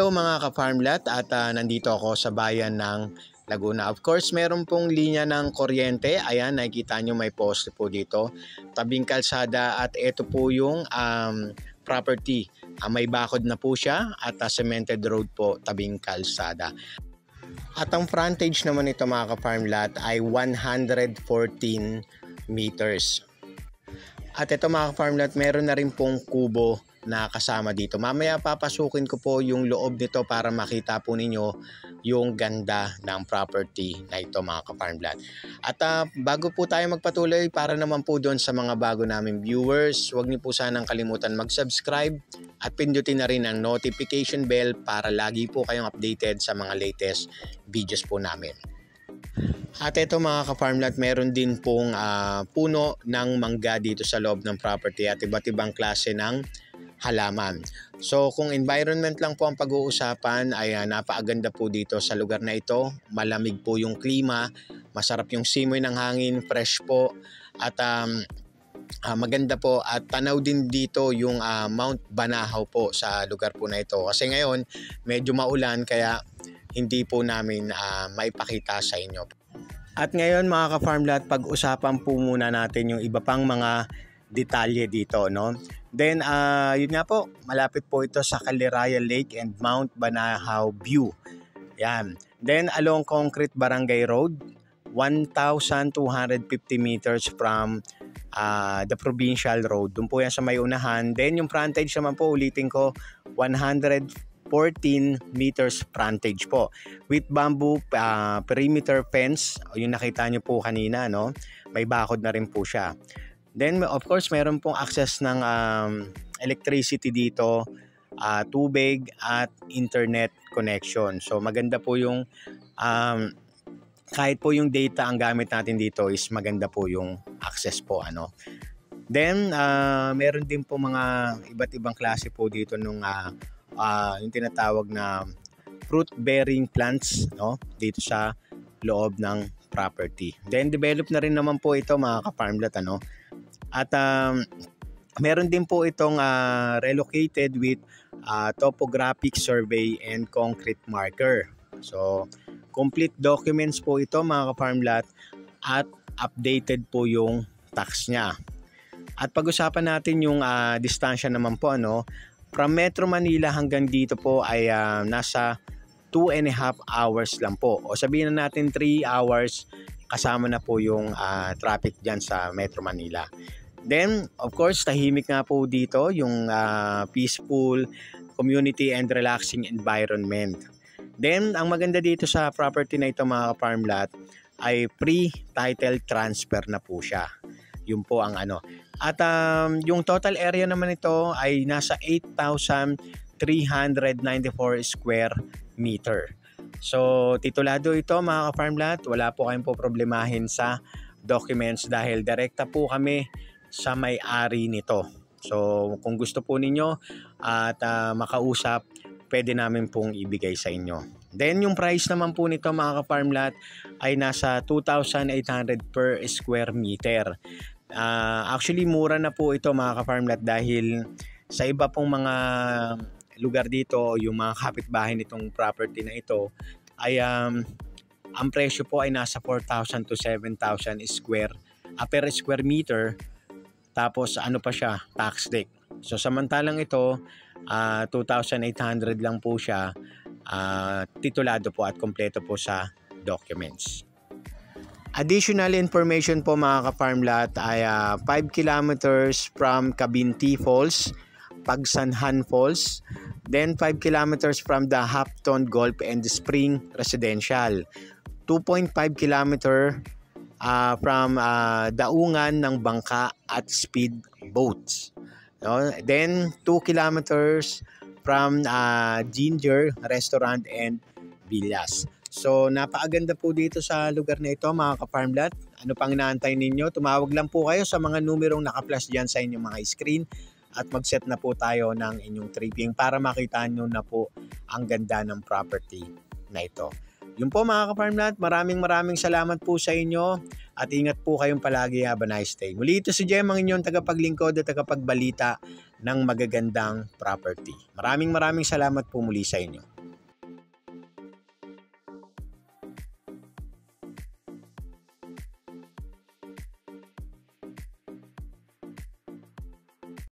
Hello mga ka-farmlat at nandito ako sa bayan ng Laguna. Of course, meron pong linya ng kuryente. Ayan, nakikita nyo may poste po dito. Tabing kalsada at ito po yung property. May bakod na po siya at cemented road po tabing kalsada. At ang frontage naman nito mga ka-farmlat ay 114 meters. At ito mga ka-farmlat, meron na rin pong kubo na kasama dito. Mamaya papasukin ko po yung loob nito para makita po ninyo yung ganda ng property na ito mga ka-farmlat. At bago po tayo magpatuloy, para naman po doon sa mga bago naming viewers, huwag niyo po sanang kalimutan mag-subscribe at pindutin na rin ang notification bell para lagi po kayong updated sa mga latest videos po namin. At ito mga ka-farmlat, meron din pong puno ng mangga dito sa loob ng property at iba't ibang klase ng halaman. So kung environment lang po ang pag-uusapan, ay napakaganda po dito sa lugar na ito. Malamig po yung klima, masarap yung simoy ng hangin, fresh po at maganda po at tanaw din dito yung Mount Banahaw po sa lugar po na ito. Kasi ngayon medyo maulan kaya hindi po namin maipakita sa inyo. At ngayon mga ka-farmlat, pag-usapan po muna natin yung iba pang mga detalye dito, no? Then yun nga po, malapit po ito sa Caliraya Lake and Mount Banahaw View. Yan. Then along Concrete Barangay Road, 1,250 meters from the provincial road. Doon po yan sa may unahan. Then yung frontage naman po, ulitin ko, 114 meters frontage po with bamboo perimeter fence. Yung nakita nyo po kanina, no? May bakod na rin po siya. Then of course meron pong access ng electricity dito, tubig at internet connection. So maganda po yung kahit po yung data ang gamit natin dito is maganda po yung access po ano. Then meron din po mga iba't ibang klase po dito nung yung tinatawag na fruit bearing plants, no, dito sa loob ng property. Then develop na rin naman po ito mga ka-farmlat ano. At meron din po itong relocated with topographic survey and concrete marker. So complete documents po ito mga ka-farmlat at updated po yung tax niya. At pag-usapan natin yung distansya naman po ano, from Metro Manila hanggang dito po ay nasa 2.5 hours lang po. O sabihin na natin 3 hours kasama na po yung traffic dyan sa Metro Manila. Then, of course, tahimik nga po dito yung peaceful community and relaxing environment. Then, ang maganda dito sa property na ito mga ka-farmlat ay pre-title transfer na po siya. Yun po ang ano. At yung total area naman ito ay nasa 8,394 square meter. So, titulado ito mga ka-farmlat. Wala po kayong problemahin sa documents dahil direkta po kami sa may-ari nito. So, kung gusto po ninyo at makausap, pwede namin pong ibigay sa inyo. Then, yung price naman po nito mga ka-farmlat ay nasa 2,800 per square meter. Actually, mura na po ito mga ka-farmlat dahil sa iba pong mga lugar dito, yung mga kapitbahay nitong property na ito ay ang presyo po ay nasa 4,000 to 7,000 per square meter. Tapos ano pa siya, tax deck. So samantalang ito 2,800 lang po siya, titulado po at kompleto po sa documents. Additional information po mga ka-farmlat ay 5 kilometers from Cabinti Falls, Pagsanhan Falls, then 5 kilometers from the Hafton Golf and Spring Residential, 2.5 kilometer from daungan ng bangka at speed boats. No? Then 2 kilometers from Ginger Restaurant and Villas. So napakaganda po dito sa lugar na ito mga ka-farmlat. Ano pang inaantay ninyo? Tumawag lang po kayo sa mga numerong naka-flash dyan sa inyong mga screen at mag-set na po tayo ng inyong tripping para makita nyo na po ang ganda ng property na ito. Yun po mga ka-farmlat, maraming salamat po sa inyo at ingat po kayong palagi. Have a nice day. Muli ito si Jem, ang inyong tagapaglingkod at tagapagbalita ng magagandang property. Maraming salamat po muli sa inyo.